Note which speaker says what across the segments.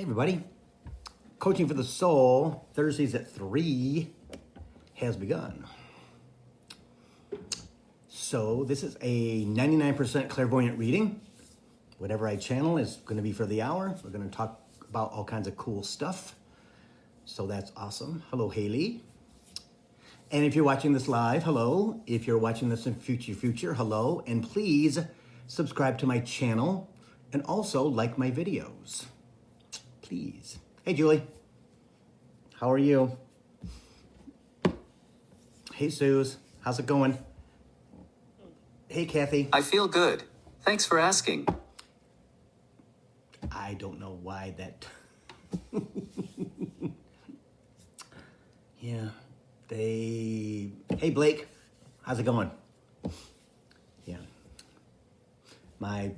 Speaker 1: Hey everybody, Coaching for the Soul, Thursdays at 3 has begun. So this is a 99% clairvoyant reading. Whatever I channel is going to be for the hour. We're going to talk about all kinds of cool stuff. So that's awesome. Hello, Haley. And if you're watching this live, hello. If you're watching this in future, hello. And please subscribe to my channel and also like my videos. Please. Hey, Julie. How are you? Hey, Suze. How's it going? Hey, Kathy.
Speaker 2: I feel good. Thanks for asking.
Speaker 1: I don't know why that... Yeah. Hey, Blake. How's it going? Yeah. My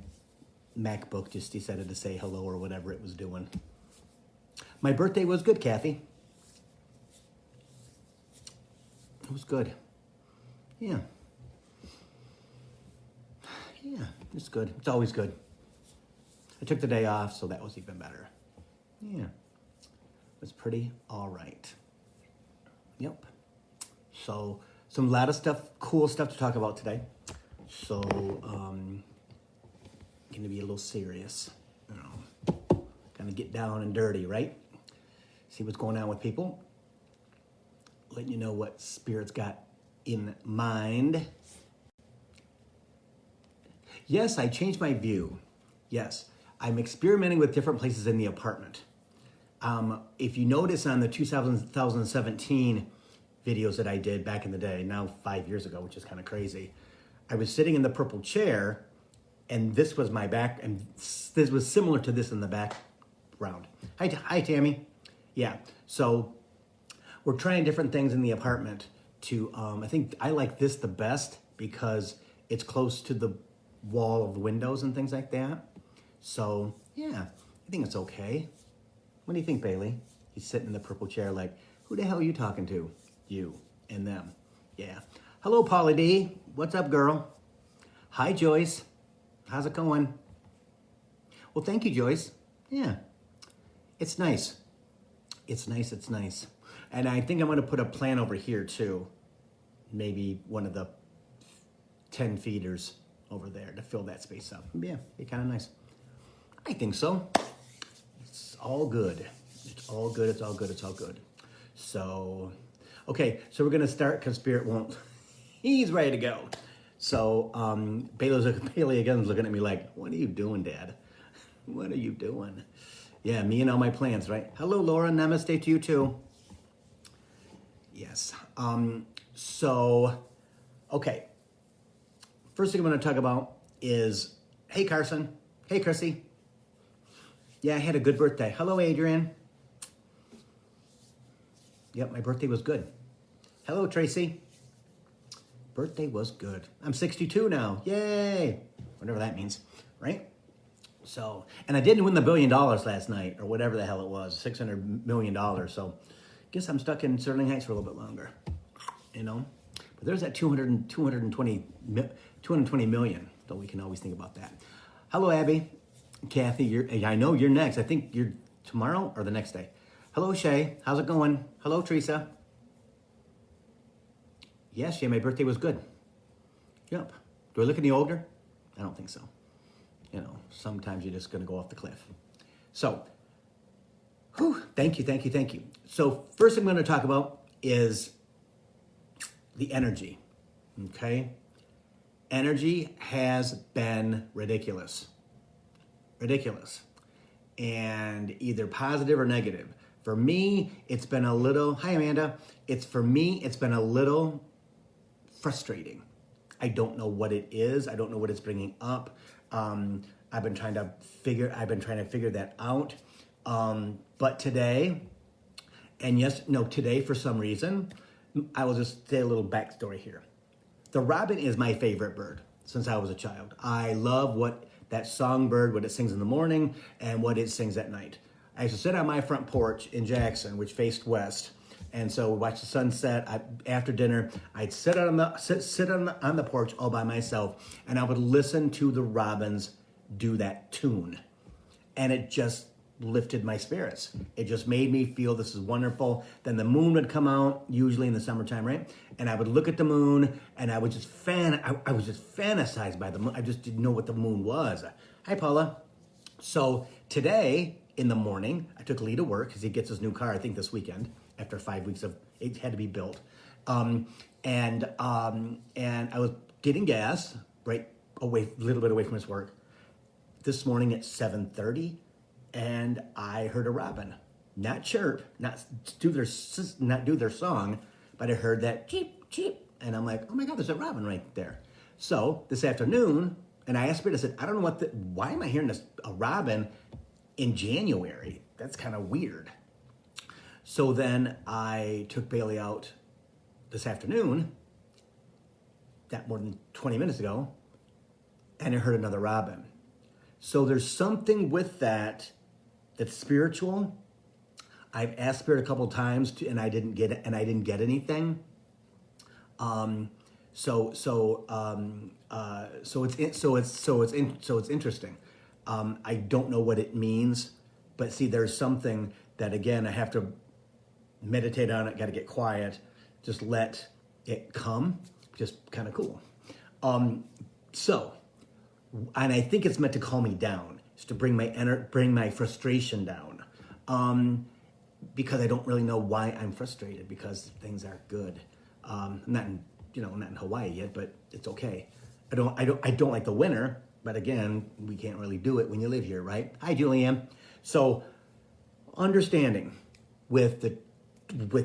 Speaker 1: MacBook just decided to say hello or whatever it was doing. My birthday was good, Kathy. It was good. Yeah. Yeah, it's good. It's always good. I took the day off, so that was even better. Yeah. It was pretty all right. Yep. So, some lot of stuff, cool stuff to talk about today. So, going to be a little serious. You know, kind of get down and dirty, right? See what's going on with people. Letting you know what Spirit's got in mind. Yes, I changed my view. Yes, I'm experimenting with different places in the apartment. If you notice on the 2017 videos that I did back in the day, now 5 years ago, which is kind of crazy, I was sitting in the purple chair, and this was my back, and this was similar to this in the background. Hi, Tammy. Yeah, so we're trying different things in the apartment to, I think I like this the best because it's close to the wall of the windows and things like that. So, yeah, I think it's okay. What do you think, Bailey? He's sitting in the purple chair like, who the hell are you talking to? You and them. Yeah. Hello, Polly D. What's up, girl? Hi, Joyce. How's it going? Well, thank you, Joyce. Yeah. It's nice. It's nice. And I think I'm going to put a plant over here, too. Maybe one of the 10 feeders over there to fill that space up. Yeah, be kind of nice. I think so. It's all good. It's all good. So, okay, so we're going to start because Spirit won't. He's ready to go. So, Bailey again is looking at me like, what are you doing, Dad? What are you doing? Yeah, me and all my plans, right? Hello, Laura. Namaste to you, too. Yes. So, okay. First thing I'm going to talk about is, hey, Carson. Hey, Chrissy. Yeah, I had a good birthday. Hello, Adrian. Yep, my birthday was good. Hello, Tracy. Birthday was good. I'm 62 now. Yay. Whatever that means, right? So, and I didn't win the $1 billion last night, or whatever the hell it was, $600 million. So, guess I'm stuck in Sterling Heights for a little bit longer, you know? But there's that 220 million, so we can always think about that. Hello, Abby. Kathy, I know you're next. I think you're tomorrow or the next day. Hello, Shay. How's it going? Hello, Teresa. Yes, Shay, my birthday was good. Yep. Do I look any older? I don't think so. You know, sometimes you're just going to go off the cliff. So, thank you. So, first thing I'm going to talk about is the energy, okay? Energy has been ridiculous. And either positive or negative. For me, it's been a little, hi, Amanda. It's been a little frustrating. I don't know what it is. I don't know what it's bringing up. I've been trying to figure that out. But today, today for some reason, I will just say a little backstory here. The robin is my favorite bird since I was a child. I love what that songbird, what it sings in the morning and what it sings at night. I used to sit on my front porch in Jackson, which faced west, and so watch the sunset. After dinner, I'd sit on the porch all by myself, and I would listen to the robins do that tune, and it just lifted my spirits. It just made me feel this is wonderful. Then the moon would come out, usually in the summertime, right? And I would look at the moon, and I would just I was just fantasized by the moon. I just didn't know what the moon was. Hi, Paula. So today in the morning, I took Lee to work because he gets his new car, I think this weekend, after 5 weeks of it had to be built. And I was getting gas right away, a little bit away from his work. This morning at 7:30, and I heard a robin, not chirp, not do their song, but I heard that cheep cheep, and I'm like, oh my God, there's a robin right there. So this afternoon, and I asked Spirit, I said, I don't know why am I hearing a robin in January? That's kind of weird. So then I took Bailey out this afternoon, that more than 20 minutes ago, and I heard another robin. So there's something with that's spiritual. I've asked Spirit a couple times and I didn't get it, and I didn't get anything. So it's interesting. I don't know what it means, but see, there's something that, again, I have to meditate on it. Got to get quiet, just let it come. Just kind of cool. And I think it's meant to calm me down. It's to bring my frustration down. Because I don't really know why I'm frustrated, because things aren't good. Not in Hawaii yet, but it's okay. I don't like the winter, but again, we can't really do it when you live here, right? Hi, Julianne. So, understanding with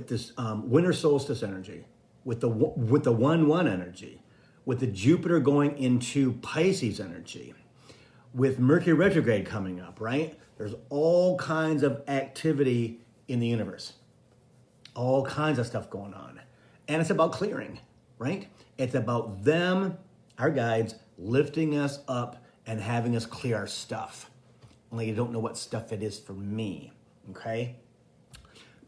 Speaker 1: this winter solstice energy, with the 1-1 energy, with the Jupiter going into Pisces energy, with Mercury retrograde coming up, right? There's all kinds of activity in the universe, all kinds of stuff going on, and it's about clearing. Right? It's about them, our guides, lifting us up and having us clear our stuff. Only you don't know what stuff it is for me, okay?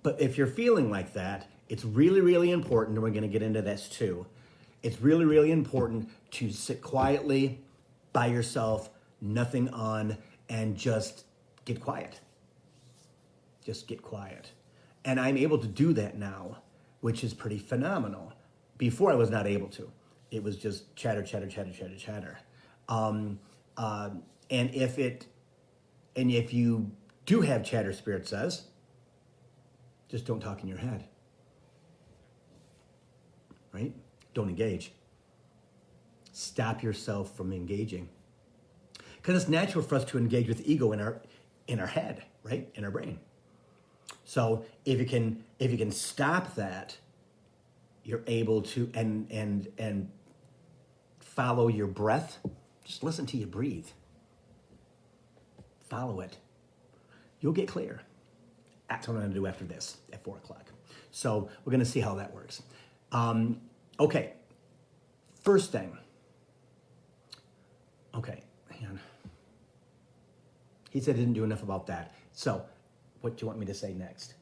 Speaker 1: But if you're feeling like that, it's really, really important, and we're going to get into this too. It's really, really important to sit quietly by yourself, nothing on, and just get quiet. Just get quiet. And I'm able to do that now, which is pretty phenomenal. Before I was not able to. It was just chatter, chatter, chatter, chatter, chatter. And if you do have chatter, Spirit says, just don't talk in your head. Right? Don't engage. Stop yourself from engaging. Because it's natural for us to engage with ego in our head, right? In our brain. So if you can stop that, you're able to and follow your breath. Just listen to you breathe. Follow it. You'll get clear. That's what I'm going to do after this at 4:00. So we're going to see how that works. Okay. First thing. Okay. Hang on. He said he didn't do enough about that. So what do you want me to say next?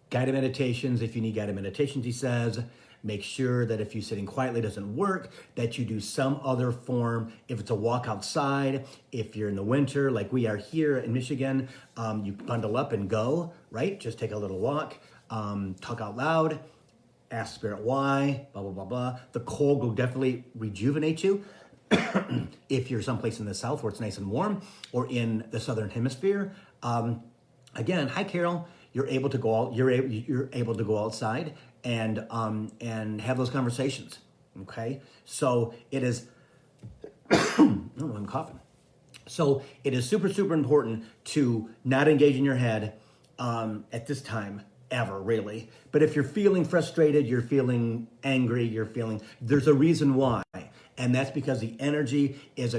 Speaker 1: Guided meditations, if you need guided meditations, he says, make sure that if you sitting quietly doesn't work, that you do some other form. If it's a walk outside, if you're in the winter, like we are here in Michigan, you bundle up and go, right? Just take a little walk, talk out loud, ask Spirit why, blah, blah, blah, blah. The cold will definitely rejuvenate you. If you're someplace in the south where it's nice and warm, or in the southern hemisphere. Again, hi, Carol. You're able to go out. You're able to go outside and have those conversations. Okay, so it is. Oh, I'm coughing. So it is super, super important to not engage in your head at this time ever, really. But if you're feeling frustrated, you're feeling angry, there's a reason why, and that's because the energy is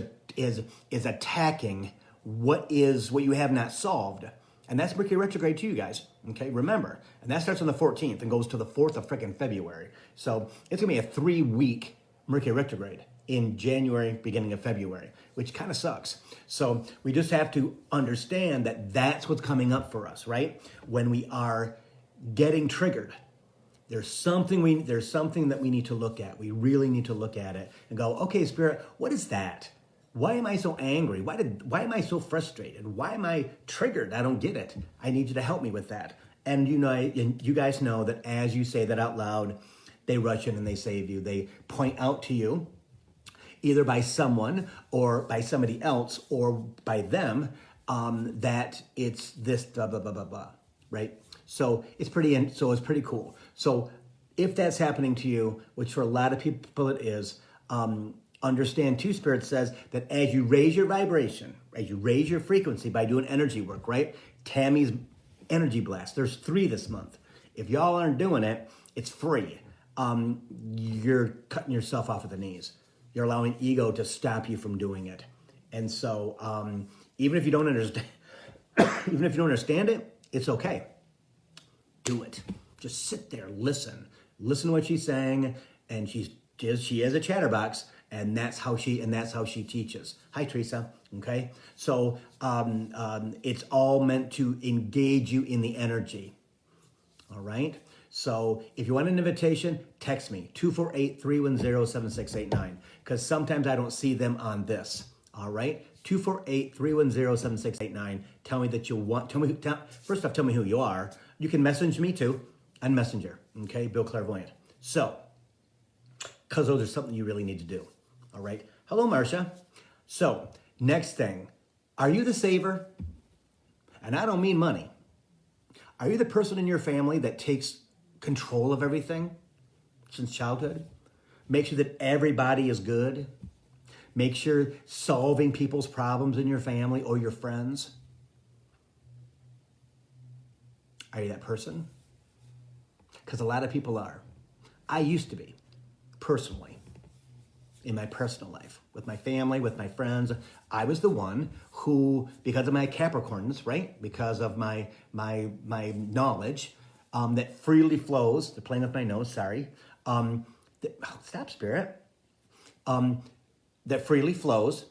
Speaker 1: attacking what you have not solved. And that's Mercury retrograde to you guys, okay? Remember, and that starts on the 14th and goes to the 4th of freaking February. So it's gonna be a 3-week Mercury retrograde in January, beginning of February, which kind of sucks. So we just have to understand that that's what's coming up for us, right? When we are getting triggered, there's something that we need to look at. We really need to look at it and go, okay, Spirit, what is that? Why am I so angry? Why am I so frustrated? Why am I triggered? I don't get it. I need you to help me with that. And you guys know that as you say that out loud, they rush in and they save you. They point out to you, either by someone or by somebody else or by them, that it's this blah blah blah blah blah, right? So it's pretty cool. So if that's happening to you, which for a lot of people it is, understand too, Spirit says that as you raise your vibration, as you raise your frequency by doing energy work, right? Tammy's energy blast. There's 3 this month. If y'all aren't doing it, it's free. You're cutting yourself off at the knees. You're allowing ego to stop you from doing it. And so even if you don't understand, even if you don't understand it, it's okay. Do it. Just sit there, listen to what she's saying, and she is a chatterbox, and that's how she teaches. Hi, Teresa. Okay, so it's all meant to engage you in the energy. All right. So if you want an invitation, text me 248-310-7689 because sometimes I don't see them on this. All right, 248-310-7689. Tell me that you want. First off, tell me who you are. You can message me too on Messenger. Okay, Bill Clairvoyant. So, because those are something you really need to do. All right. Hello, Marcia. So, next thing, are you the saver? And I don't mean money. Are you the person in your family that takes control of everything since childhood? Make sure that everybody is good. Make sure solving people's problems in your family or your friends. Are you that person? Because a lot of people are. I used to be, personally, in my personal life, with my family, with my friends. I was the one who, because of my Capricorns, right? Because of my knowledge that freely flows, they're playing with my nose, sorry. Stop, Spirit. That freely flows,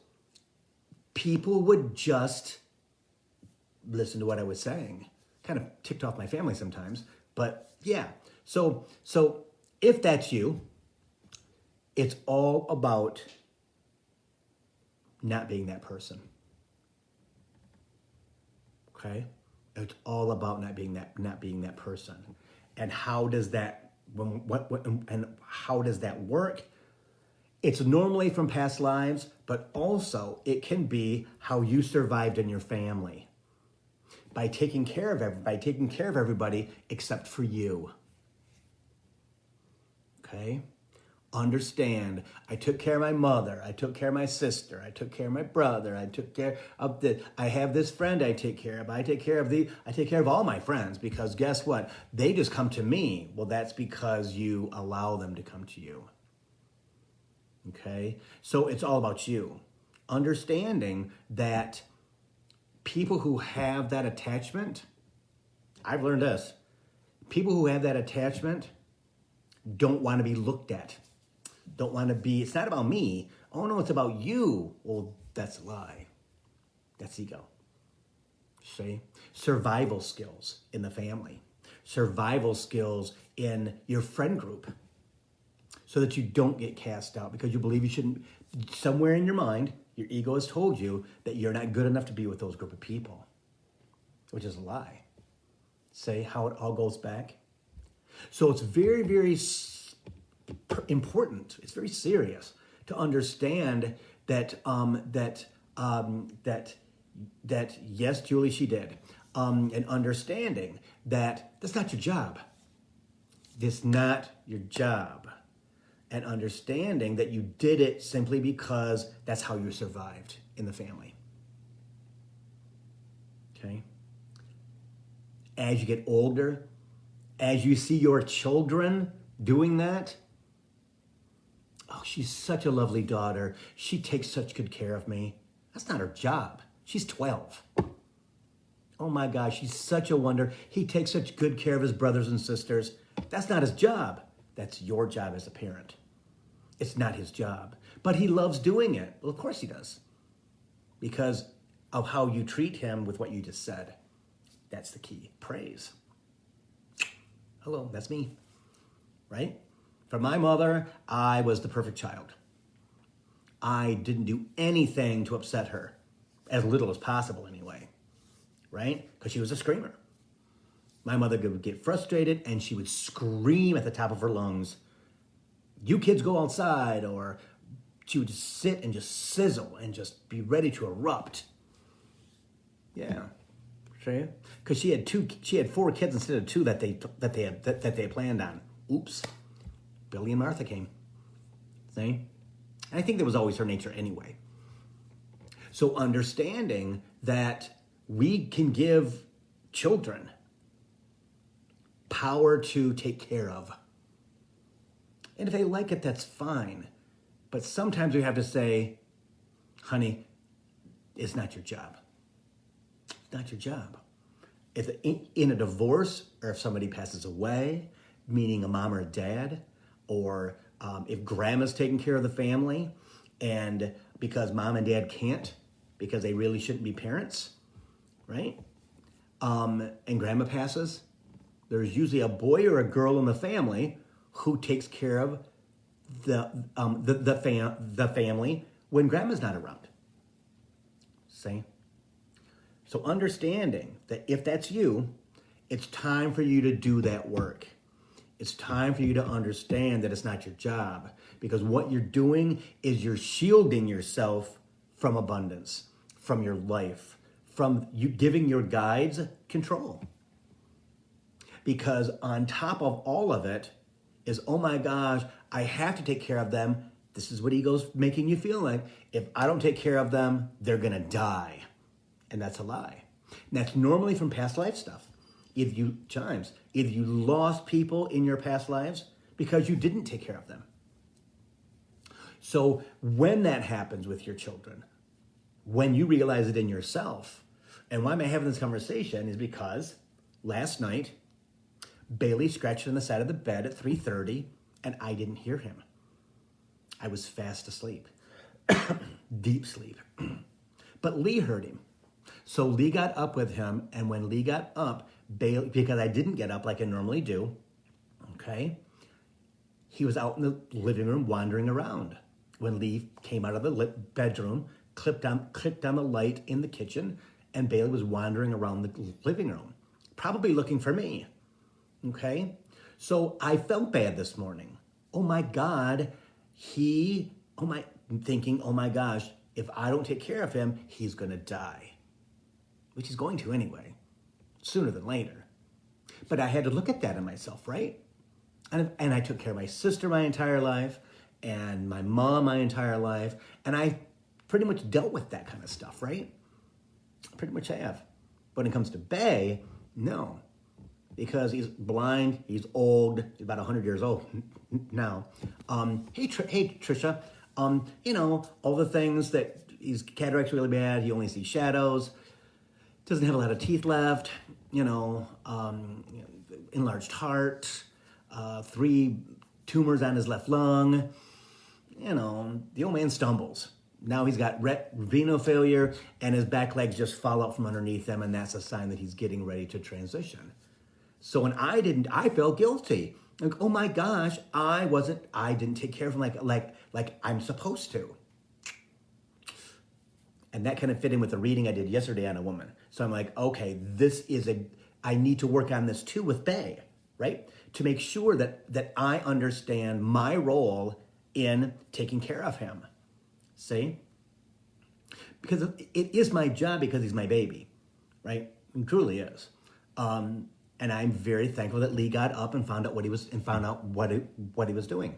Speaker 1: people would just listen to what I was saying. Kind of ticked off my family sometimes, but yeah. So if that's you, it's all about not being that person. Okay? It's all about not being that person. And how does that how does that work? It's normally from past lives, but also it can be how you survived in your family by taking care of everybody except for you. Okay? Understand, I took care of my mother, I took care of my sister, I took care of my brother, I have this friend I take care of, I take care of all my friends, because guess what? They just come to me. Well, that's because you allow them to come to you. Okay? So it's all about you. Understanding that people who have that attachment, I've learned this, people who have that attachment don't want to be looked at. Don't want to be, it's not about me. Oh no, it's about you. Well, that's a lie. That's ego. See? Survival skills in the family. Survival skills in your friend group. So that you don't get cast out because you believe you shouldn't. Somewhere in your mind, your ego has told you that you're not good enough to be with those group of people, which is a lie. See how it all goes back? So it's very, very important. It's very serious to understand that that yes, Julie, she did, and understanding that that's not your job. It's not your job. And understanding that you did it simply because that's how you survived in the family. Okay? As you get older, as you see your children doing that, oh, she's such a lovely daughter. She takes such good care of me. That's not her job. She's 12. Oh my gosh, he's such a wonder. He takes such good care of his brothers and sisters. That's not his job. That's your job as a parent. It's not his job. But he loves doing it. Well, of course he does. Because of how you treat him with what you just said. That's the key. Praise. Hello, that's me. Right? For my mother, I was the perfect child. I didn't do anything to upset her, as little as possible anyway, right? Because she was a screamer. My mother would get frustrated and she would scream at the top of her lungs, "You kids go outside," or she would just sit and just sizzle and just be ready to erupt. Yeah, see? Because she had 4 kids instead of 2 that they had planned on. Oops, Billy and Martha came. See? And I think that was always her nature anyway. So understanding that we can give children power to take care of. And if they like it, that's fine. But sometimes we have to say, honey, it's not your job. It's not your job. If in a divorce, or if somebody passes away, meaning a mom or a dad, or if grandma's taking care of the family, and because mom and dad can't, because they really shouldn't be parents, right? And grandma passes, there's usually a boy or a girl in the family who takes care of the family when grandma's not around. See? So understanding that if that's you, it's time for you to do that work. It's time for you to understand that it's not your job, because what you're doing is you're shielding yourself from abundance, from your life, from you giving your guides control. Because on top of all of it is, oh my gosh, I have to take care of them. This is what ego's making you feel like. If I don't take care of them, they're gonna die. And that's a lie. And that's normally from past life stuff. Either you lost people in your past lives because you didn't take care of them. So when that happens with your children, when you realize it in yourself, and why am I having this conversation is because last night, Bailey scratched on the side of the bed at 3:30, and I didn't hear him. I was fast asleep, deep sleep. But Lee heard him. So Lee got up with him, and when Lee got up, Bailey, because I didn't get up like I normally do, okay, he was out in the living room wandering around. When Lee came out of the bedroom, clicked on the light in the kitchen, and Bailey was wandering around the living room, probably looking for me. Okay, so I felt bad this morning. Oh my God, thinking, oh my gosh, if I don't take care of him, he's gonna die. Which he's going to anyway, sooner than later. But I had to look at that in myself, right? And I took care of my sister my entire life, and my mom my entire life, and I pretty much dealt with that kind of stuff, right? Pretty much have. When it comes to Bay, no. Because he's blind, he's old, he's about 100 years old now. Hey Trisha, all the things that his cataract's really bad, he only sees shadows, doesn't have a lot of teeth left, enlarged heart, 3 tumors on his left lung. The old man stumbles. Now he's got renal failure, and his back legs just fall out from underneath him, and that's a sign that he's getting ready to transition. So when I felt guilty. Like, oh my gosh, I didn't take care of him like I'm supposed to. And that kind of fit in with the reading I did yesterday on a woman. So I'm like, okay, I need to work on this too with Bay, right? To make sure that I understand my role in taking care of him. See? Because it is my job, because he's my baby, right? It truly is. And I'm very thankful that Lee got up and found out what he was doing,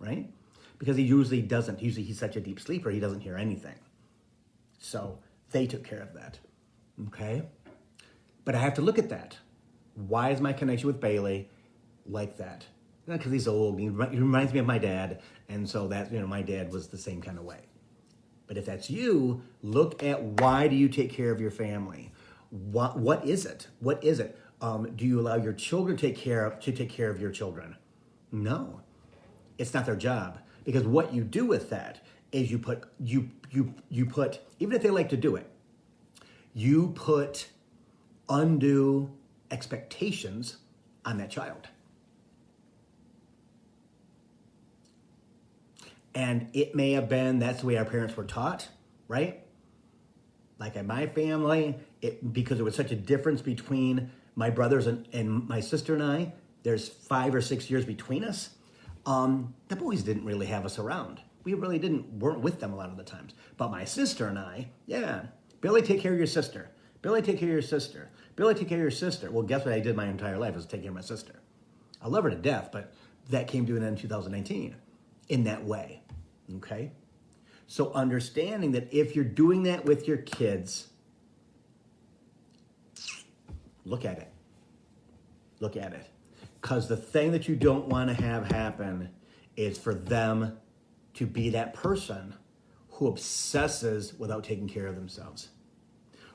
Speaker 1: right? Because he usually doesn't. Usually he's such a deep sleeper, he doesn't hear anything. So they took care of that, okay? But I have to look at that. Why is my connection with Bailey like that? Not because he's old. He reminds me of my dad, and so that my dad was the same kind of way. But if that's you, look at why do you take care of your family? What is it? What is it? Do you allow your children to take care of your children? No, it's not their job. Because what you do with that is you put, even if they like to do it, you put undue expectations on that child. And it may have been that's the way our parents were taught, right? Like in my family, because there was such a difference between my brothers and my sister and I, there's 5 or 6 years between us. The boys didn't really have us around. We really weren't with them a lot of the times. But my sister and I, yeah, Billy, take care of your sister. Billy, take care of your sister. Billy, take care of your sister. Well, guess what I did my entire life was take care of my sister. I love her to death, but that came to an end in 2019 in that way, okay? So understanding that if you're doing that with your kids, look at it. Look at it. Because the thing that you don't want to have happen is for them to be that person who obsesses without taking care of themselves,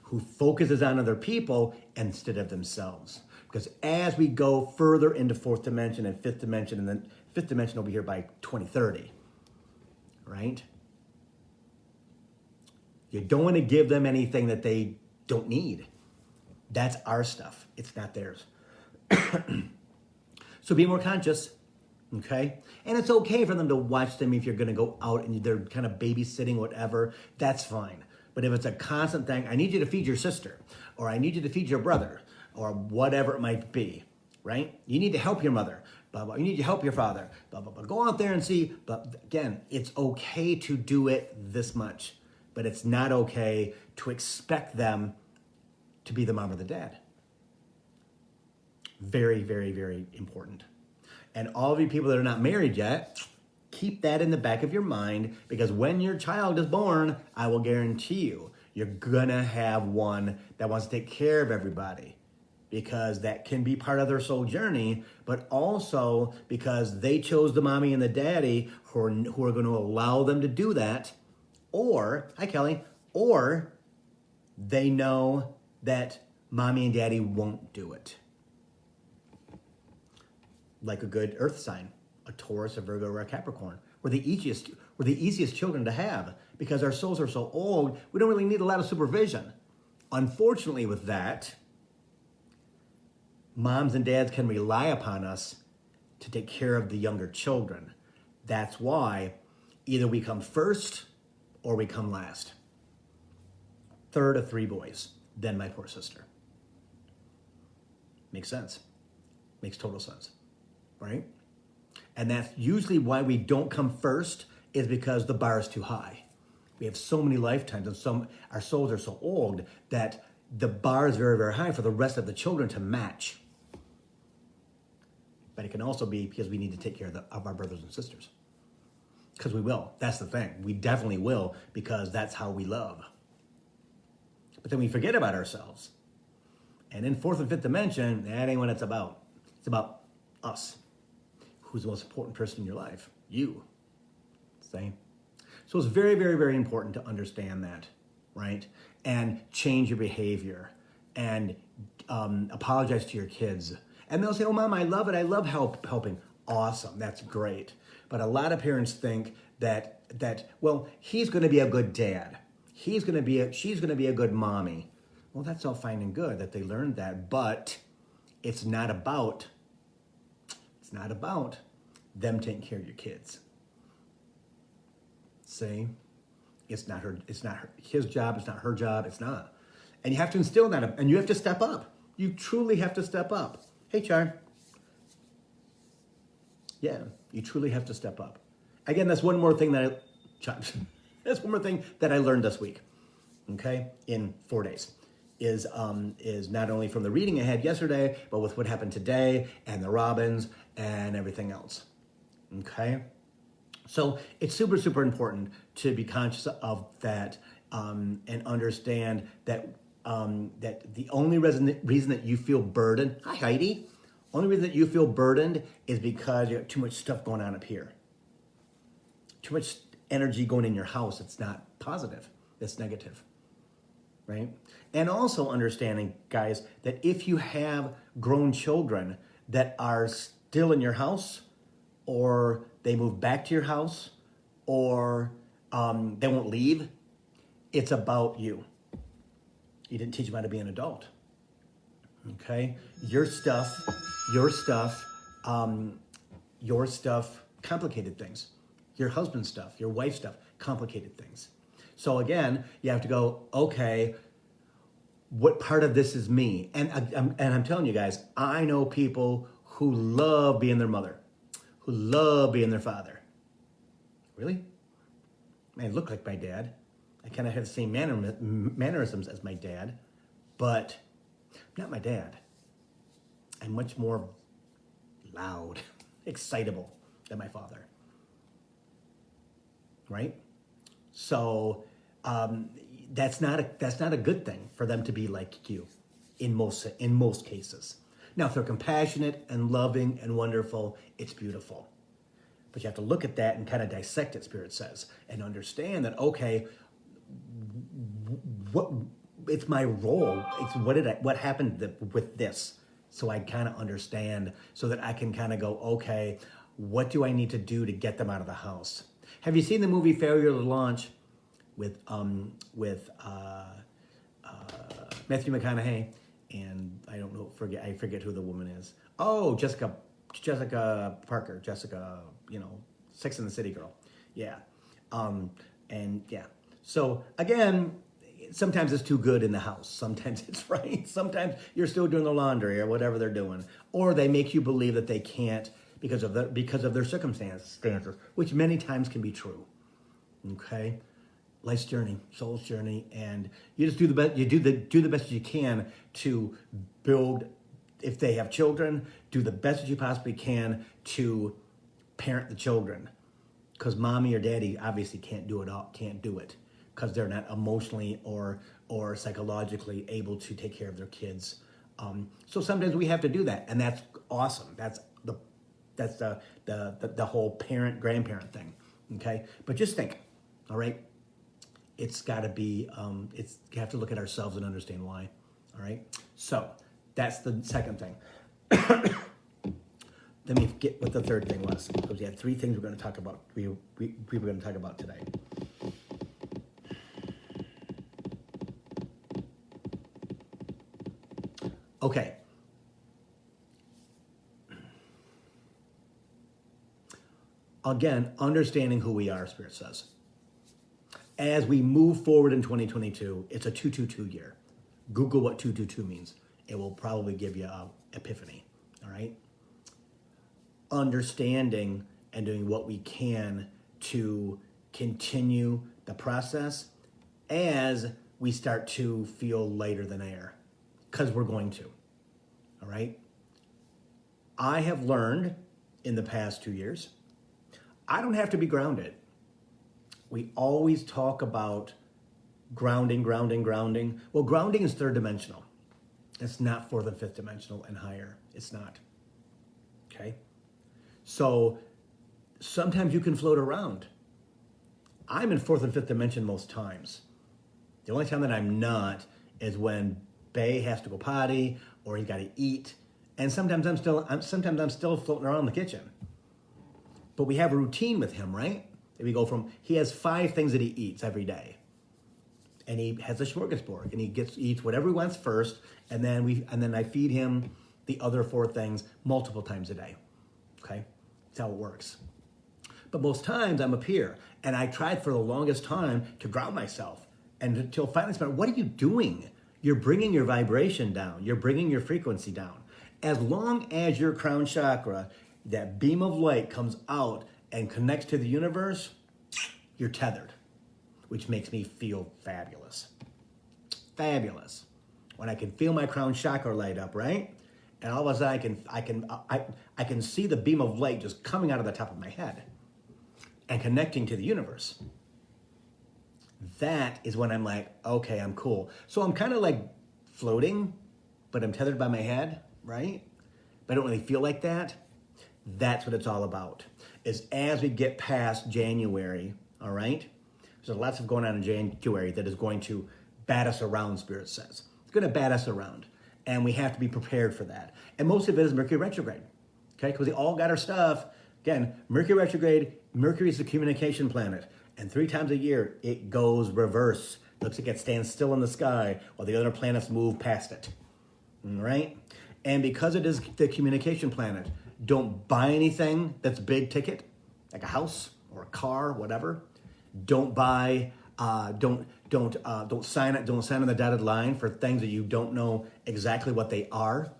Speaker 1: who focuses on other people instead of themselves. Because as we go further into fourth dimension and fifth dimension, and then fifth dimension will be here by 2030, right? You don't want to give them anything that they don't need. That's our stuff. It's not theirs. So be more conscious, okay? And it's okay for them to watch them if you're going to go out and they're kind of babysitting, whatever. That's fine. But if it's a constant thing, I need you to feed your sister, or I need you to feed your brother, or whatever it might be, right? You need to help your mother, blah, blah. You need to help your father, blah, blah, blah. Go out there and see. But again, it's okay to do it this much, but it's not okay to expect them to be the mom or the dad. Very, very, very important. And all of you people that are not married yet, keep that in the back of your mind, because when your child is born, I will guarantee you, you're gonna have one that wants to take care of everybody, because that can be part of their soul journey, but also because they chose the mommy and the daddy who are going to allow them to do that, or, hi Kelly, or they know that mommy and daddy won't do it. Like a good earth sign, a Taurus, a Virgo, or a Capricorn. We're the easiest children to have because our souls are so old, we don't really need a lot of supervision. Unfortunately with that, moms and dads can rely upon us to take care of the younger children. That's why either we come first or we come last. Third of 3 boys, then my poor sister. Makes sense. Makes total sense, right? And that's usually why we don't come first, is because the bar is too high. We have so many lifetimes and our souls are so old that the bar is very, very high for the rest of the children to match. But it can also be because we need to take care of our brothers and sisters. Because we will. That's the thing. We definitely will, because that's how we love. But then we forget about ourselves. And in fourth and fifth dimension, that ain't what it's about. It's about us. Who's the most important person in your life? You. See? So it's very, very, very important to understand that, right? And change your behavior and apologize to your kids. And they'll say, oh, Mom, I love it. I love helping. Awesome. That's great. But a lot of parents think that well, he's going to be a good dad. She's going to be a good mommy. Well, that's all fine and good that they learned that, but it's not about them taking care of your kids. See? It's not his job, it's not her job, it's not. And you have to instill that, and you have to step up. You truly have to step up. Hey, Char. Yeah, you truly have to step up. Again, that's one more thing that I learned this week, okay, in 4 days, is not only from the reading I had yesterday, but with what happened today and the Robins and everything else, okay? So it's super, super important to be conscious of that and understand that that the only reason that you feel burdened, hi Heidi, only reason that you feel burdened is because you have too much stuff going on up here. Too much energy going in your house. It's not positive. It's negative, right? And also understanding, guys, that if you have grown children that are still in your house, or they move back to your house, or they won't leave, it's about you. You didn't teach them how to be an adult. Okay? Your stuff complicated things. your husband's stuff, your wife's stuff, complicated things. So again, you have to go, okay, what part of this is me? And I'm telling you guys, I know people who love being their mother, who love being their father. Really? I look like my dad. I kind of have the same mannerisms as my dad, but I'm not my dad. I'm much more loud, excitable than my father. Right? So that's not a good thing for them to be like you in most cases. Now, if they're compassionate and loving and wonderful, it's beautiful. But you have to look at that and kind of dissect it, Spirit says, and understand that, okay, what it's my role. It's what happened with this. So I kind of understand so that I can kind of go, okay, what do I need to do to get them out of the house? Have you seen the movie Failure to Launch with Matthew McConaughey? And I forget who the woman is. Oh, Jessica Parker, Sex and the City girl. Yeah. And yeah. So again, sometimes it's too good in the house. Sometimes it's right. Sometimes you're still doing the laundry or whatever they're doing. Or they make you believe that they can't because of their circumstances, which many times can be true. Okay? Life's journey, soul's journey, and you just do the best. You do the best you can to build. If they have children, do the best that you possibly can to parent the children, because mommy or daddy obviously can't do it because they're not emotionally or psychologically able to take care of their kids. So sometimes we have to do that, and that's awesome. That's the whole parent grandparent thing. Okay, but just think, all right. It's got to be, you have to look at ourselves and understand why, all right? So that's the second thing. Let me get what the third thing was, because we had three things we're going to talk about. We were going to talk about today. Okay. Again, understanding who we are, Spirit says. As we move forward in 2022, it's a 222 year. Google what 222 means. It will probably give you an epiphany, all right? Understanding and doing what we can to continue the process as we start to feel lighter than air, because we're going to, all right? I have learned in the past 2 years, I don't have to be grounded. We always talk about grounding. Well, grounding is third dimensional. It's not fourth and fifth dimensional and higher. It's not. Okay? So sometimes you can float around. I'm in fourth and fifth dimension most times. The only time that I'm not is when Bay has to go potty or he's got to eat. And sometimes I'm still floating around the kitchen. But we have a routine with him, right? We go from, he has 5 things that he eats every day. And he has a smorgasbord, and he eats whatever he wants first, and then I feed him the other 4 things multiple times a day. Okay? That's how it works. But most times I'm up here, and I tried for the longest time to ground myself, and until finally, what are you doing? You're bringing your vibration down. You're bringing your frequency down. As long as your crown chakra, that beam of light comes out and connects to the universe, you're tethered, which makes me feel fabulous. Fabulous. When I can feel my crown chakra light up, right? And all of a sudden I can see the beam of light just coming out of the top of my head and connecting to the universe. That is when I'm like, okay, I'm cool. So I'm kind of like floating, but I'm tethered by my head, right? But I don't really feel like that. That's what it's all about. Is as we get past January, all right? There's lots of going on in January that is going to bat us around, Spirit says. It's going to bat us around. And we have to be prepared for that. And most of it is Mercury Retrograde. Okay? Because we all got our stuff. Again, Mercury Retrograde, Mercury is the communication planet. And 3 times a year, it goes reverse. Looks like it stands still in the sky while the other planets move past it. All right? And because it is the communication planet, don't buy anything that's big ticket, like a house or a car, whatever. Don't buy, don't sign it, don't sign on the dotted line for things that you don't know exactly what they are.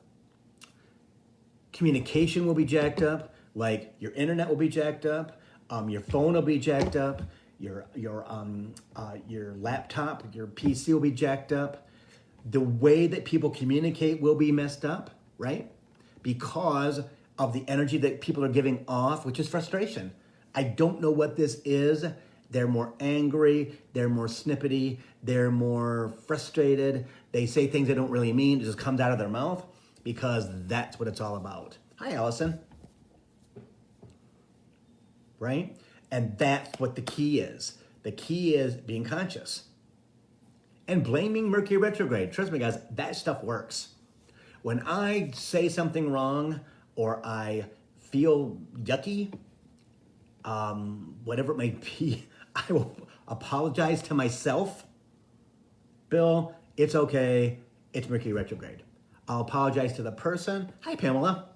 Speaker 1: Communication will be jacked up, like your internet will be jacked up, your phone will be jacked up, your laptop, your PC will be jacked up. The way that people communicate will be messed up, right? Because of the energy that people are giving off, which is frustration. I don't know what this is. They're more angry, they're more snippety, they're more frustrated. They say things they don't really mean. It just comes out of their mouth because that's what it's all about. Hi, Allison. Right? And that's what the key is. The key is being conscious. And blaming Mercury retrograde. Trust me, guys, that stuff works. When I say something wrong or I feel yucky, whatever it may be, I will apologize to myself. Bill, it's okay. It's Mercury retrograde. I'll apologize to the person. Hi, Pamela.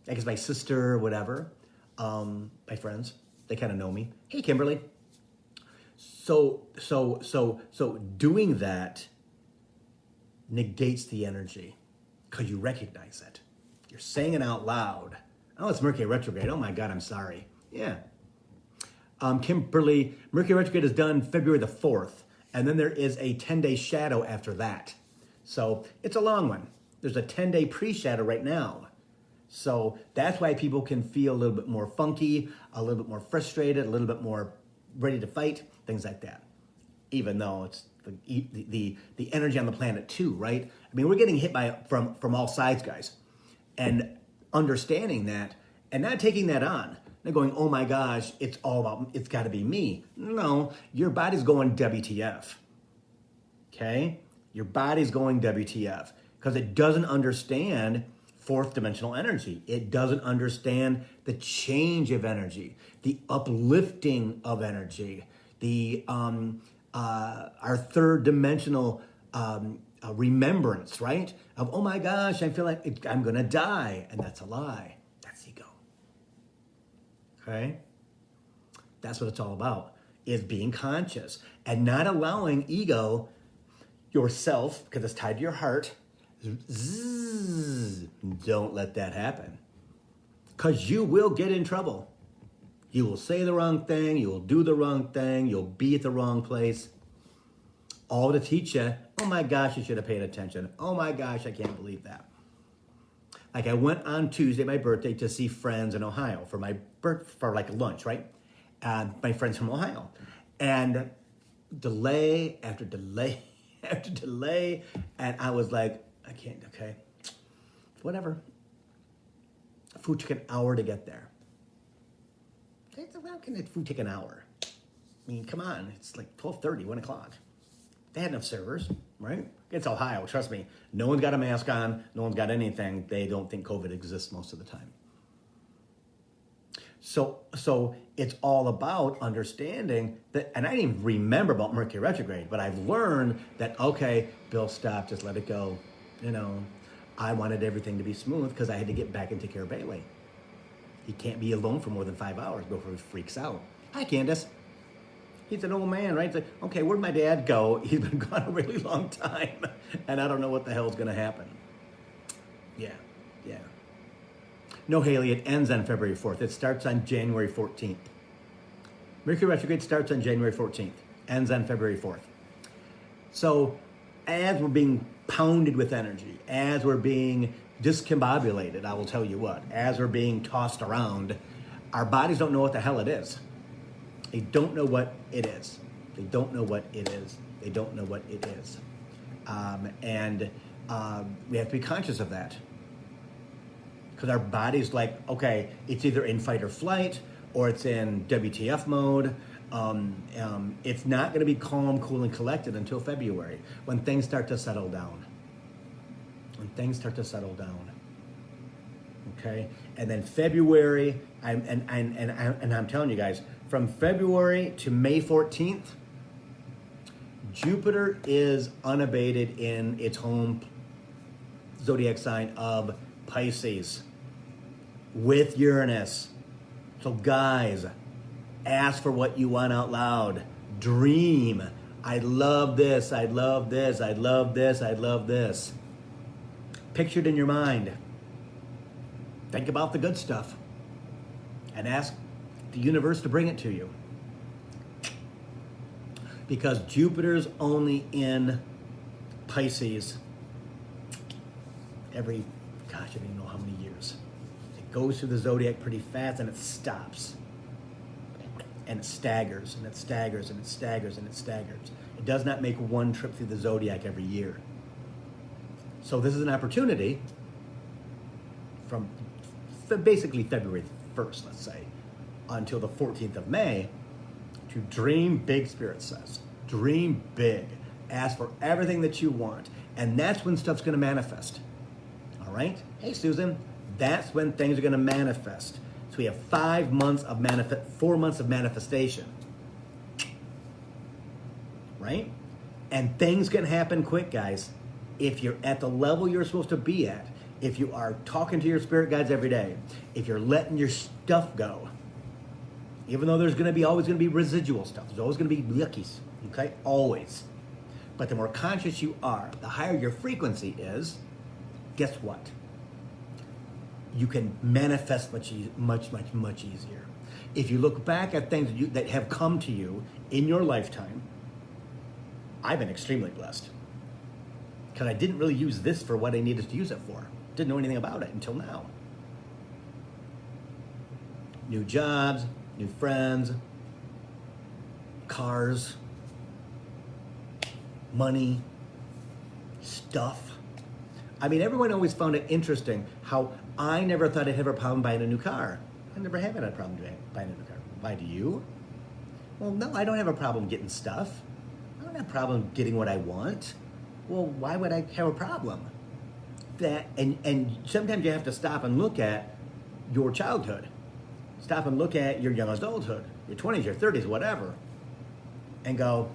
Speaker 1: I guess my sister, whatever. My friends, they kind of know me. Hey, Kimberly. So doing that negates the energy because you recognize it. You're saying it out loud. Oh, it's Mercury retrograde. Oh my God, I'm sorry. Yeah. Kimberly, Mercury retrograde is done February the 4th, and then there is a 10-day shadow after that. So it's a long one. There's a 10-day pre-shadow right now. So that's why people can feel a little bit more funky, a little bit more frustrated, a little bit more ready to fight, things like that. Even though it's the energy on the planet too, right? I mean, we're getting hit by from all sides, guys. And understanding that and not taking that on. They're going, oh my gosh, it's got to be me. No, your body's going WTF. Okay? Your body's going WTF because it doesn't understand fourth dimensional energy. It doesn't understand the change of energy, the uplifting of energy, the our third dimensional remembrance, right? Of, oh my gosh, I feel like I'm going to die. And that's a lie. That's ego. Okay? That's what it's all about, is being conscious and not allowing ego, yourself, because it's tied to your heart. Zzz, don't let that happen. Because you will get in trouble. You will say the wrong thing. You will do the wrong thing. You'll be at the wrong place. All to teach you, oh my gosh, you should have paid attention. Oh my gosh, I can't believe that. Like I went on Tuesday, my birthday, to see friends in Ohio for like lunch, right? My friends from Ohio. And delay after delay after delay. And I was like, I can't, okay, whatever. Food took an hour to get there. How can the food take an hour? I mean, come on, it's like 12:30, 1 o'clock. They had enough servers, right? It's Ohio, trust me. No one's got a mask on, no one's got anything. They don't think COVID exists most of the time. So it's all about understanding that, and I didn't even remember about Mercury retrograde, but I've learned that, okay, Bill, stop, just let it go. You know, I wanted everything to be smooth because I had to get back and take care of Bailey. He can't be alone for more than 5 hours before he freaks out. Hi, Candace. He's an old man, right? It's like, okay, where'd my dad go? He's been gone a really long time, and I don't know what the hell's going to happen. Yeah. No, Haley, it ends on February 4th. It starts on January 14th. Mercury retrograde starts on January 14th, ends on February 4th. So as we're being pounded with energy, as we're being discombobulated, I will tell you what, as we're being tossed around, our bodies don't know what the hell it is. They don't know what it is. They don't know what it is. They don't know what it is. And we have to be conscious of that. Because our body's like, okay, it's either in fight or flight, or it's in WTF mode. It's not going to be calm, cool, and collected until February, when things start to settle down. Okay, and then February, I'm telling you guys, from February to May 14th, Jupiter is unabated in its home zodiac sign of Pisces with Uranus. So guys, Ask for what you want out loud. Dream. I love this. I love this. I love this. I love this. Picture it in your mind. Think about the good stuff. And ask the universe to bring it to you. Because Jupiter's only in Pisces every, gosh, I don't even know how many years. It goes through the zodiac pretty fast and it stops. And it staggers, and it staggers, and it staggers, and it staggers. It does not make one trip through the zodiac every year. So this is an opportunity from basically February 1st, let's say, until the 14th of May, to dream big, Spirit says. Dream big. Ask for everything that you want. And that's when stuff's going to manifest. All right? Hey, Susan, that's when things are going to manifest. So we have 4 months of manifestation. Right? And things can happen quick, guys. If you're at the level you're supposed to be at, if you are talking to your spirit guides every day, if you're letting your stuff go, even though there's always going to be residual stuff, there's always going to be yuckies, okay? Always. But the more conscious you are, the higher your frequency is, guess what? You can manifest much easier. If you look back at things that have come to you in your lifetime, I've been extremely blessed. Because I didn't really use this for what I needed to use it for. Didn't know anything about it until now. New jobs, new friends, cars, money, stuff. I mean, everyone always found it interesting how I never thought I'd have a problem buying a new car. I never have had a problem buying a new car. Why do you? Well, no, I don't have a problem getting stuff. I don't have a problem getting what I want. Well, why would I have a problem? And sometimes you have to stop and look at your childhood. Stop and look at your young adulthood, your 20s, your 30s, whatever. And go,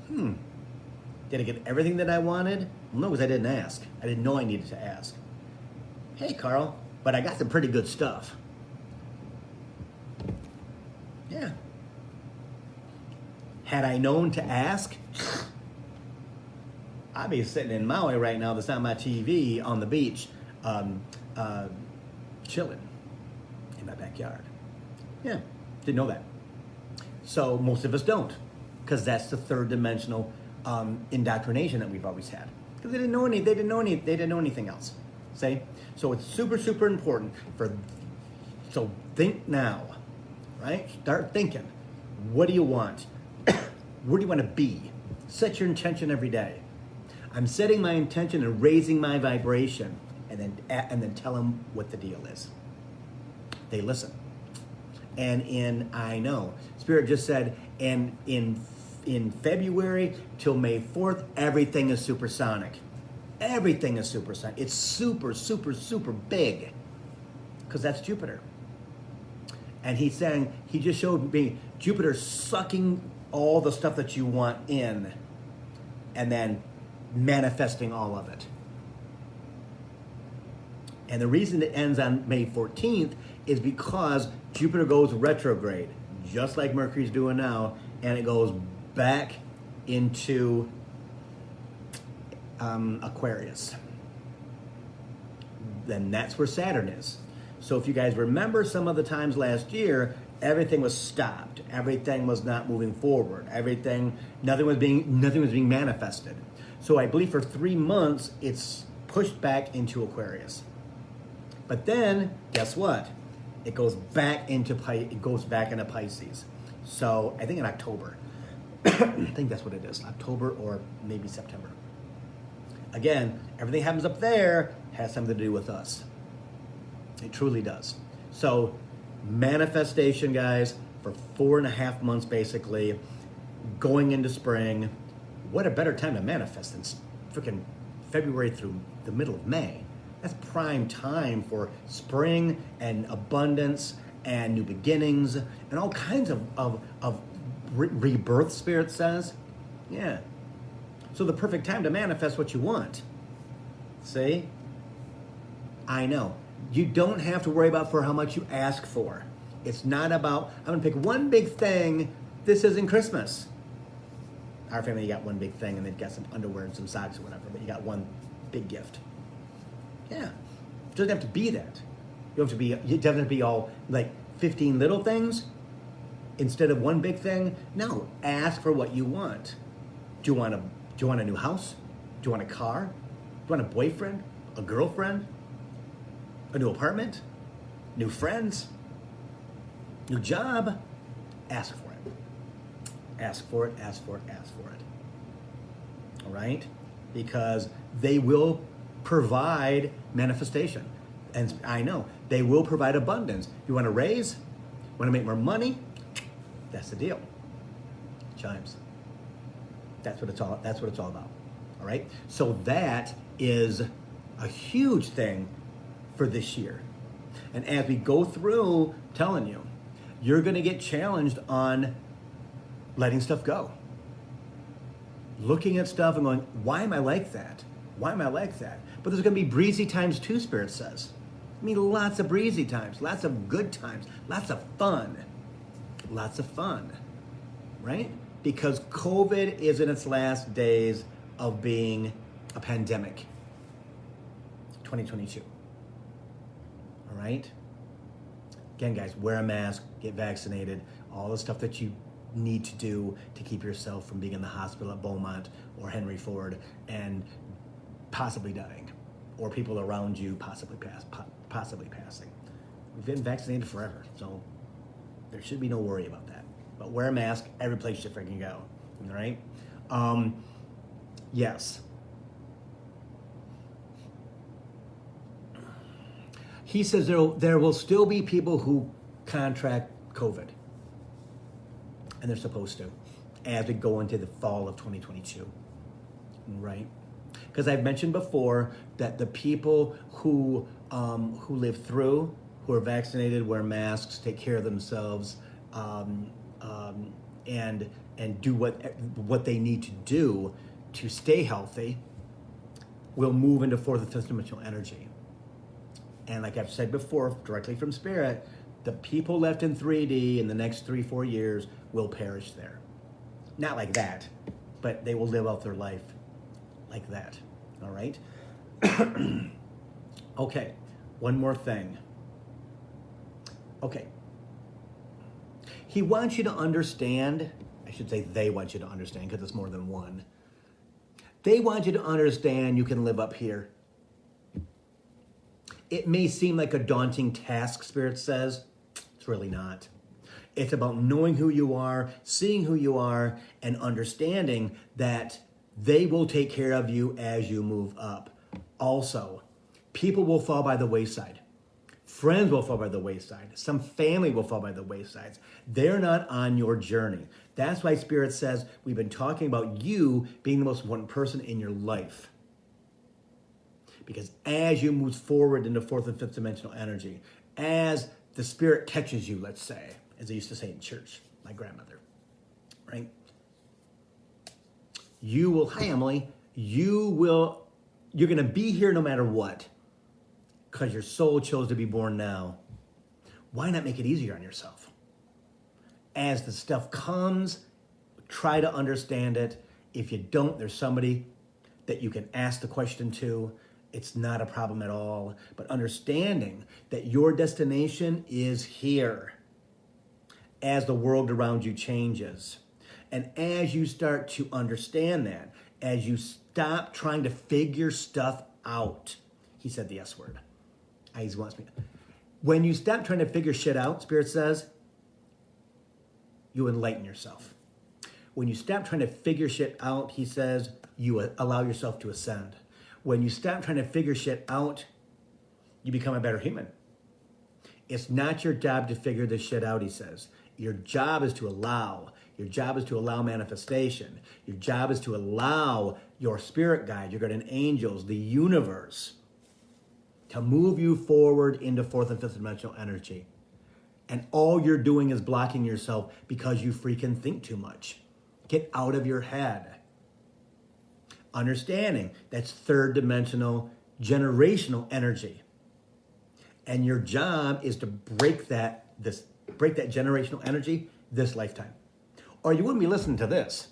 Speaker 1: did I get everything that I wanted? Well, no, because I didn't ask. I didn't know I needed to ask. Hey, Carl, but I got some pretty good stuff. Yeah. Had I known to ask, I'd be sitting in Maui right now, that's on my TV, on the beach, chilling in my backyard. Yeah, didn't know that. So most of us don't, because that's the third dimensional indoctrination that we've always had. Because they didn't know anything else. See? So it's super, super important so think now, right? Start thinking. What do you want? Where do you want to be? Set your intention every day. I'm setting my intention and raising my vibration, and then tell them what the deal is. They listen. And I know Spirit just said, and in February till May 4th, everything is supersonic. Everything is supersonic. It's super, super, super big, because that's Jupiter. And he's saying, he just showed me Jupiter sucking all the stuff that you want in, and then manifesting all of it. And the reason it ends on May 14th is because Jupiter goes retrograde, just like Mercury's doing now, and it goes back into Aquarius. Then that's where Saturn is. So if you guys remember some of the times last year, everything was stopped. Everything was not moving forward. Nothing was being manifested. So I believe for 3 months, it's pushed back into Aquarius. But then, guess what? It goes back into Pisces. So I think in October. I think that's what it is. October or maybe September. Again, everything happens up there has something to do with us. It truly does. So manifestation, guys, for 4.5 months basically, going into spring. What a better time to manifest than freaking February through the middle of May. That's prime time for spring and abundance and new beginnings and all kinds of rebirth, Spirit says. Yeah. So the perfect time to manifest what you want. See? I know. You don't have to worry about for how much you ask for. It's not about, I'm going to pick one big thing This isn't Christmas. Our family got one big thing and they've got some underwear and some socks or whatever, but you got one big gift. Yeah. It doesn't have to be that. It doesn't have to be all like 15 little things instead of one big thing. No, ask for what you want. Do you want a new house? Do you want a car? Do you want a boyfriend? A girlfriend? A new apartment? New friends? New job? Ask for it. Ask for it, ask for it, ask for it. All right? Because they will provide manifestation. And I know, they will provide abundance. You want to raise? Want to make more money? That's the deal. Chimes. That's what it's all about. All right? So that is a huge thing for this year. And as we go through, I'm telling you, you're going to get challenged on letting stuff go. Looking at stuff and going, why am I like that? Why am I like that? But there's going to be breezy times too, Spirit says. I mean, lots of breezy times, lots of good times, lots of fun. Lots of fun, right? Because COVID is in its last days of being a pandemic. 2022. All right? Again, guys, wear a mask, get vaccinated, all the stuff that you need to do to keep yourself from being in the hospital at Beaumont or Henry Ford and possibly dying, or people around you possibly passing. We've been vaccinated forever, so there should be no worry about that. But wear a mask every place you freaking go. All right? Yes. He says there will still be people who contract COVID. And they're supposed to, as we go into the fall of 2022. Right? Because I've mentioned before that the people who live through, who are vaccinated, wear masks, take care of themselves, and do what they need to do to stay healthy, will move into fourth and fifth dimensional energy. And like I've said before, directly from Spirit, the people left in 3D in the next 3-4 years will perish there. Not like that, but they will live out their life like that. All right? Okay, one more thing. Okay. He wants you to understand, I should say they want you to understand because it's more than one. They want you to understand you can live up here. It may seem like a daunting task, Spirit says. It's really not. It's about knowing who you are, seeing who you are, and understanding that they will take care of you as you move up. Also, people will fall by the wayside. Friends will fall by the wayside. Some family will fall by the waysides. They're not on your journey. That's why Spirit says we've been talking about you being the most important person in your life. Because as you move forward into fourth and fifth dimensional energy, as the Spirit catches you, let's say, as they used to say in church, my grandmother, right? You will, hi Emily, you're going to be here no matter what, because your soul chose to be born now. Why not make it easier on yourself? As the stuff comes, try to understand it. If you don't, there's somebody that you can ask the question to. It's not a problem at all. But understanding that your destination is here as the world around you changes. And as you start to understand that, as you stop trying to figure stuff out, he said the S word. He wants me. When you stop trying to figure shit out, Spirit says, you enlighten yourself. When you stop trying to figure shit out, he says, you allow yourself to ascend. When you stop trying to figure shit out, you become a better human. It's not your job to figure this shit out, he says. Your job is to allow. Your job is to allow manifestation. Your job is to allow your spirit guide, your guardian angels, the universe, to move you forward into fourth and fifth dimensional energy. And all you're doing is blocking yourself because you freaking think too much. Get out of your head. Understanding that's third dimensional generational energy. And your job is to break that generational energy this lifetime. or you wouldn't be listening to this.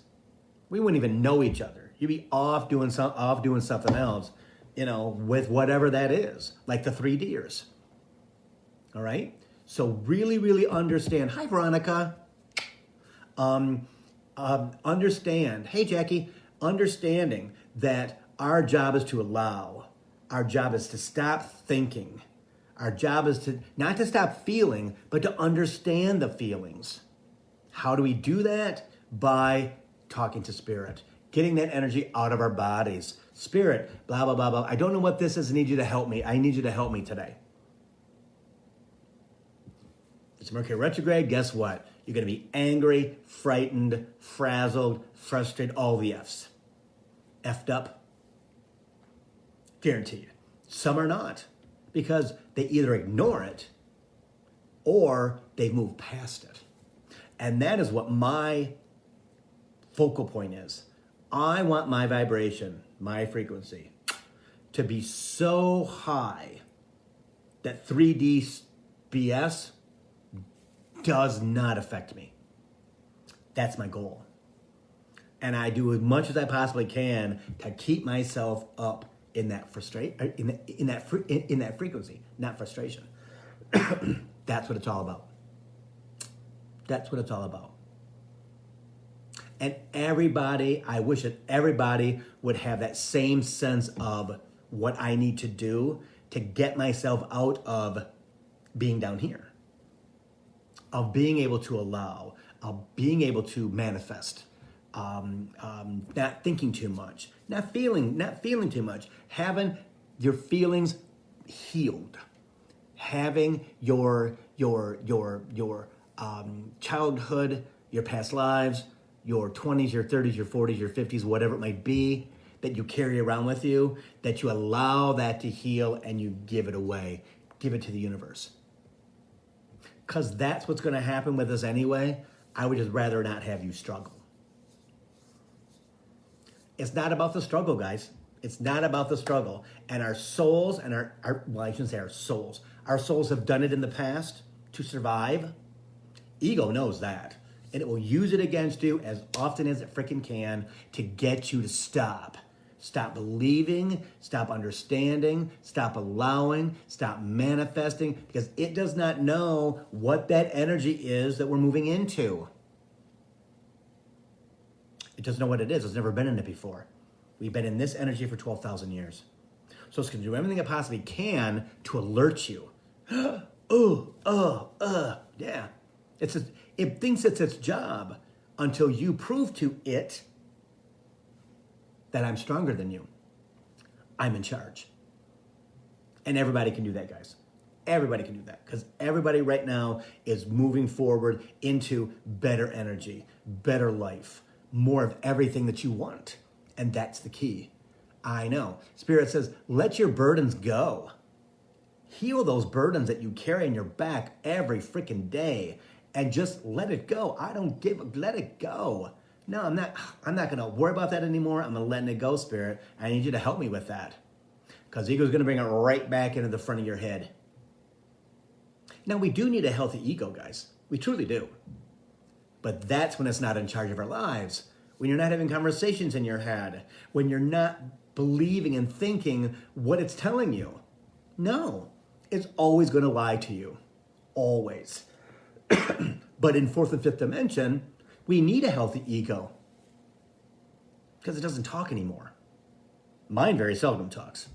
Speaker 1: We wouldn't even know each other. You'd be off doing something else, with whatever that is, like the 3Ders. All right? So really, really understand. Hi, Veronica. Understand. Hey, Jackie. Understanding that our job is to allow. Our job is to stop thinking. Our job is to not to stop feeling, but to understand the feelings. How do we do that? By talking to spirit, getting that energy out of our bodies. Spirit, blah, blah, blah, blah. I don't know what this is. I need you to help me. I need you to help me today. It's Mercury Retrograde. Guess what? You're going to be angry, frightened, frazzled, frustrated, all the F's. F'd up. Guarantee you. Some are not, because they either ignore it or they've moved past it. And that is what my focal point is. I want my vibration, my frequency, to be so high that 3D BS does not affect me. That's my goal. And I do as much as I possibly can to keep myself up in that in that frequency, not frustration. That's what it's all about. That's what it's all about. And everybody, I wish that everybody would have that same sense of what I need to do to get myself out of being down here, of being able to allow, of being able to manifest, not thinking too much, not feeling too much, having your feelings healed, having your childhood, your past lives, your 20s, your 30s, your 40s, your 50s, whatever it might be, that you carry around with you, that you allow that to heal and you give it away, give it to the universe. Because that's what's going to happen with us anyway. I would just rather not have you struggle. It's not about the struggle, guys. It's not about the struggle. And our souls and well, I shouldn't say our souls. Our souls have done it in the past to survive. Ego knows that. And it will use it against you as often as it freaking can to get you to stop. Stop believing, stop understanding, stop allowing, stop manifesting, because it does not know what that energy is that we're moving into. It doesn't know what it is. It's never been in it before. We've been in this energy for 12,000 years. So it's going to do everything it possibly can to alert you. Yeah. It thinks it's its job until you prove to it that I'm stronger than you. I'm in charge. And everybody can do that, guys. Everybody can do that, because everybody right now is moving forward into better energy, better life, more of everything that you want. And that's the key. I know. Spirit says, let your burdens go. Heal those burdens that you carry on your back every freaking day and just let it go. Let it go. No, I'm not going to worry about that anymore. I'm going to let it go, Spirit. I need you to help me with that, because ego's going to bring it right back into the front of your head. Now, we do need a healthy ego, guys. We truly do. But that's when it's not in charge of our lives. When you're not having conversations in your head. When you're not believing and thinking what it's telling you. No, it's always going to lie to you. Always. But in fourth and fifth dimension, we need a healthy ego, because it doesn't talk anymore. Mine very seldom talks,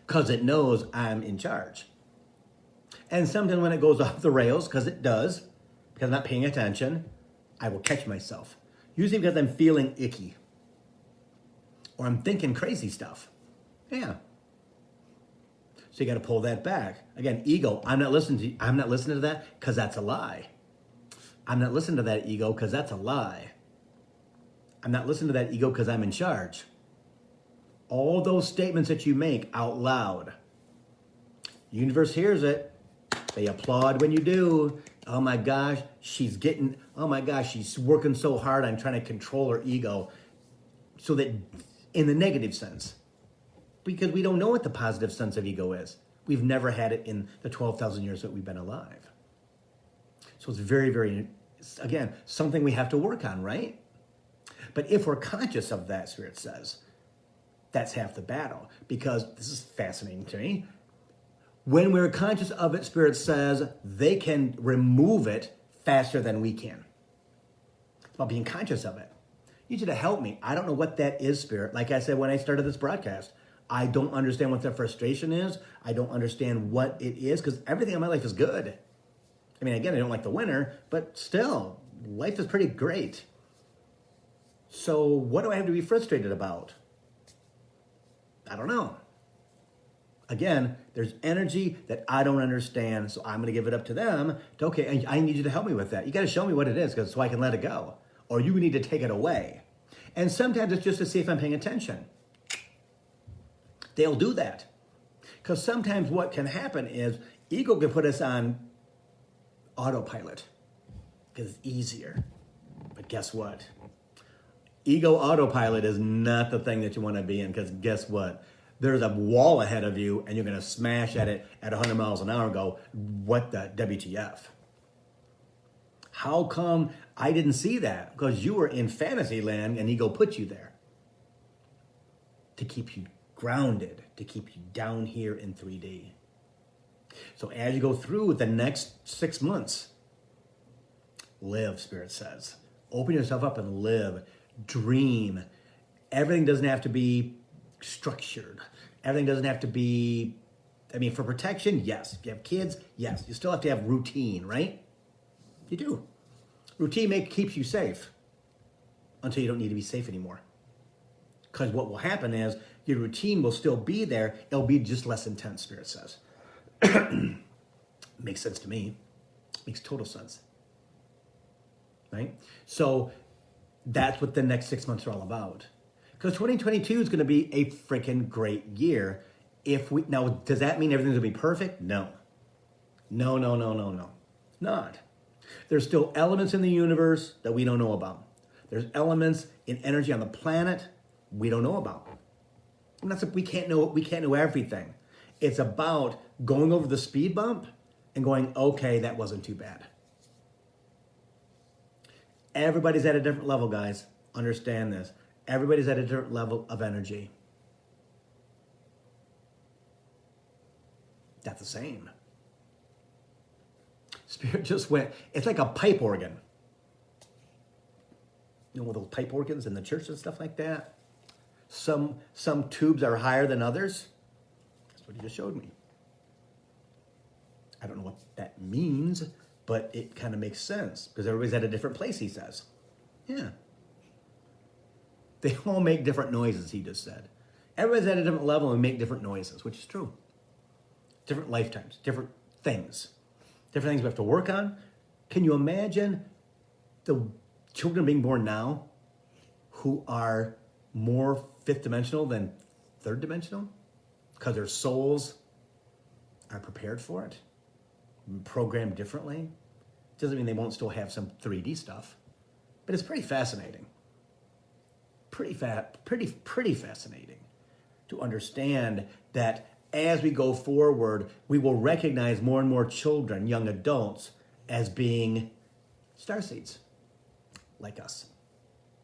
Speaker 1: because it knows I'm in charge. And sometimes when it goes off the rails, because it does, because I'm not paying attention, I will catch myself. Usually because I'm feeling icky, or I'm thinking crazy stuff. Yeah. So you got to pull that back. Again, ego, I'm not listening to that, because that's a lie. I'm not listening to that ego, because that's a lie. I'm not listening to that ego because I'm in charge. All those statements that you make out loud, universe hears it. They applaud when you do. Oh my gosh, she's working so hard. I'm trying to control her ego, so that in the negative sense, because we don't know what the positive sense of ego is. We've never had it in the 12,000 years that we've been alive. So it's very, very Again, something we have to work on, right? But if we're conscious of that, Spirit says, that's half the battle. Because this is fascinating to me. When we're conscious of it, Spirit says, they can remove it faster than we can. It's about being conscious of it. I need you to help me. I don't know what that is, Spirit. Like I said when I started this broadcast, I don't understand what the frustration is. I don't understand what it is, because everything in my life is good. I mean, again, I don't like the winter, but still, life is pretty great. So what do I have to be frustrated about? I don't know. Again, there's energy that I don't understand, so I'm going to give it up to them. Okay, I need you to help me with that. You got to show me what it is, so I can let it go. Or you need to take it away. And sometimes it's just to see if I'm paying attention. They'll do that. Because sometimes what can happen is ego can put us on autopilot because it's easier. But guess what? Ego autopilot is not the thing that you want to be in, because guess what? There's a wall ahead of you and you're going to smash at it at 100 miles an hour and go, what the WTF? How come I didn't see that? Because you were in fantasy land and ego put you there to keep you grounded, to keep you down here in 3D. So as you go through the next 6 months, live, Spirit says. Open yourself up and live. Dream. Everything doesn't have to be structured. Everything doesn't have to be, I mean, for protection, yes. If you have kids, yes. You still have to have routine, right? You do. Routine keeps you safe until you don't need to be safe anymore. Because what will happen is your routine will still be there. It'll be just less intense, Spirit says. Makes sense to me. Makes total sense. Right? So that's what the next 6 months are all about. Because 2022 is going to be a freaking great year. Now, does that mean everything's going to be perfect? No. No. Not. There's still elements in the universe that we don't know about. There's elements in energy on the planet we don't know about. And that's we can't know everything. It's about going over the speed bump and going, okay, that wasn't too bad. Everybody's at a different level, guys. Understand this. Everybody's at a different level of energy. That's the same. Spirit just went, it's like a pipe organ. You know, those pipe organs in the church and stuff like that? Some tubes are higher than others. That's what he just showed me. I don't know what that means, but it kind of makes sense because everybody's at a different place, he says. Yeah. They all make different noises, he just said. Everybody's at a different level and make different noises, which is true. Different lifetimes, different things. Different things we have to work on. Can you imagine the children being born now who are more fifth dimensional than third dimensional? Because their souls are prepared for it, programmed differently. Doesn't mean they won't still have some 3D stuff, but it's pretty fascinating. Pretty fascinating to understand that as we go forward, we will recognize more and more children, young adults, as being starseeds, like us,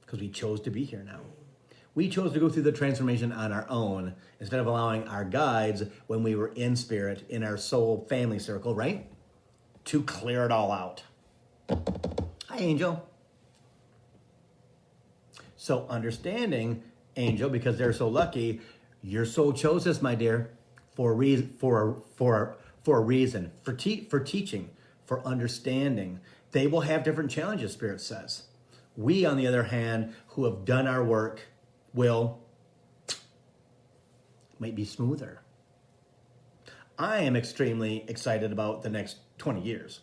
Speaker 1: because we chose to be here now. We chose to go through the transformation on our own instead of allowing our guides when we were in spirit, in our soul family circle, right? To clear it all out. Hi, Angel. So understanding, Angel, because they're so lucky, your soul chose us, my dear, for a reason, for teaching, for understanding. They will have different challenges, Spirit says. We, on the other hand, who have done our work, might be smoother. I am extremely excited about the next 20 years.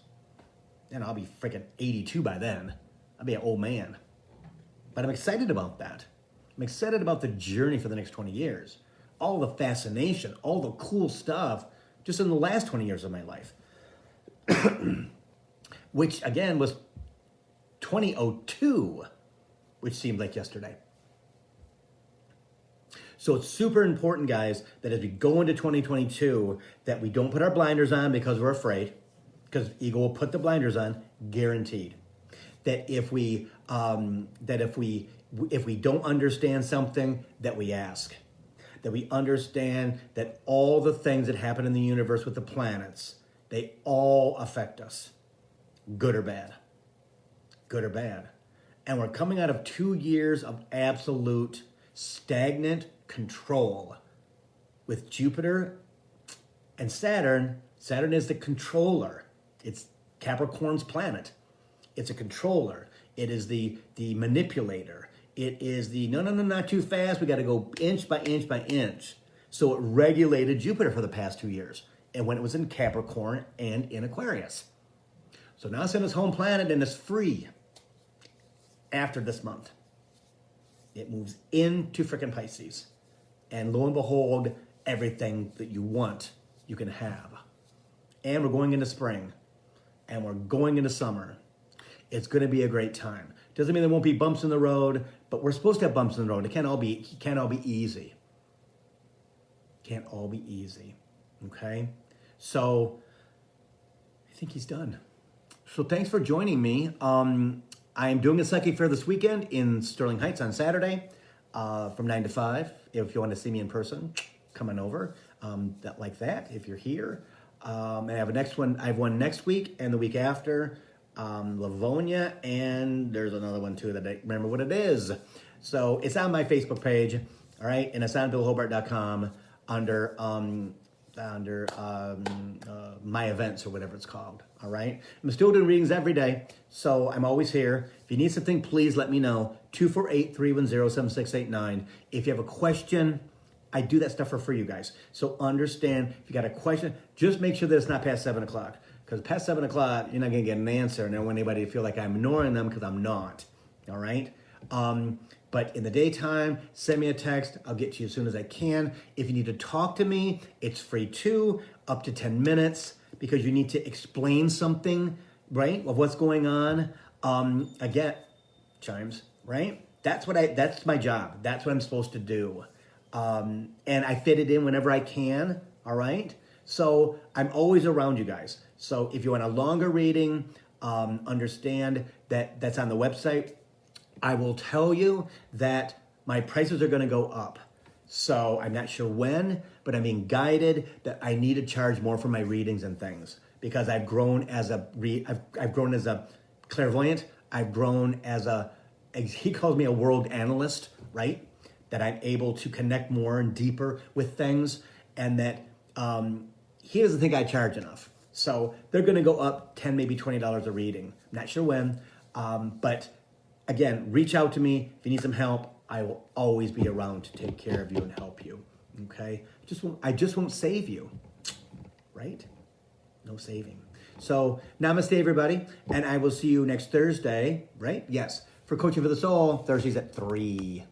Speaker 1: And I'll be freaking 82 by then. I'll be an old man. But I'm excited about that. I'm excited about the journey for the next 20 years. All the fascination, all the cool stuff, just in the last 20 years of my life. Which, again, was 2002, which seemed like yesterday. So it's super important, guys, that as we go into 2022, that we don't put our blinders on because we're afraid, because ego will put the blinders on, guaranteed. that if we don't understand something, that we ask. That we understand that all the things that happen in the universe with the planets, they all affect us, good or bad. Good or bad. And we're coming out of 2 years of absolute stagnant control with Jupiter and Saturn. Saturn is the controller. It's Capricorn's planet. It's a controller. It is the manipulator. It is the no, not too fast. We got to go inch by inch by inch. So it regulated Jupiter for the past 2 years, and when it was in Capricorn and in Aquarius. So now it's in its home planet and it's free after this month. It moves into frickin' Pisces. And lo and behold, everything that you want, you can have. And we're going into spring. And we're going into summer. It's going to be a great time. Doesn't mean there won't be bumps in the road, but we're supposed to have bumps in the road. It can't all be easy. Can't all be easy. Okay? So, I think he's done. So thanks for joining me. I am doing a psychic fair this weekend in Sterling Heights on Saturday from 9 to 5. If you want to see me in person, come on over. Like that, if you're here. And I have one next week and the week after, Livonia, and there's another one too that I remember what it is. So it's on my Facebook page, all right, and it's on billhobart.com under my events or whatever it's called. All right. I'm still doing readings every day, so I'm always here. If you need something, please let me know. 248-310-7689. If you have a question, I do that stuff for free, you guys. So understand, if you got a question, just make sure that it's not past 7 o'clock. Because past 7 o'clock, you're not going to get an answer. And I don't want anybody to feel like I'm ignoring them, because I'm not. All right. But in the daytime, send me a text. I'll get to you as soon as I can. If you need to talk to me, it's free too, up to 10 minutes, because you need to explain something, right, of what's going on. I get chimes, right? That's my job. That's what I'm supposed to do. And I fit it in whenever I can, all right? So I'm always around you guys. So if you want a longer reading, understand that that's on the website. I will tell you that my prices are going to go up. So I'm not sure when, but I'm being guided that I need to charge more for my readings and things, because I've grown as I've grown as a clairvoyant. I've grown as he calls me a world analyst, right? That I'm able to connect more and deeper with things, and that he doesn't think I charge enough. So they're going to go up $10, maybe $20 a reading. I'm not sure when, but again, reach out to me if you need some help. I will always be around to take care of you and help you. Okay? I just won't save you. Right? No saving. So, namaste, everybody. And I will see you next Thursday, right? Yes. For Coaching for the Soul, Thursdays at 3.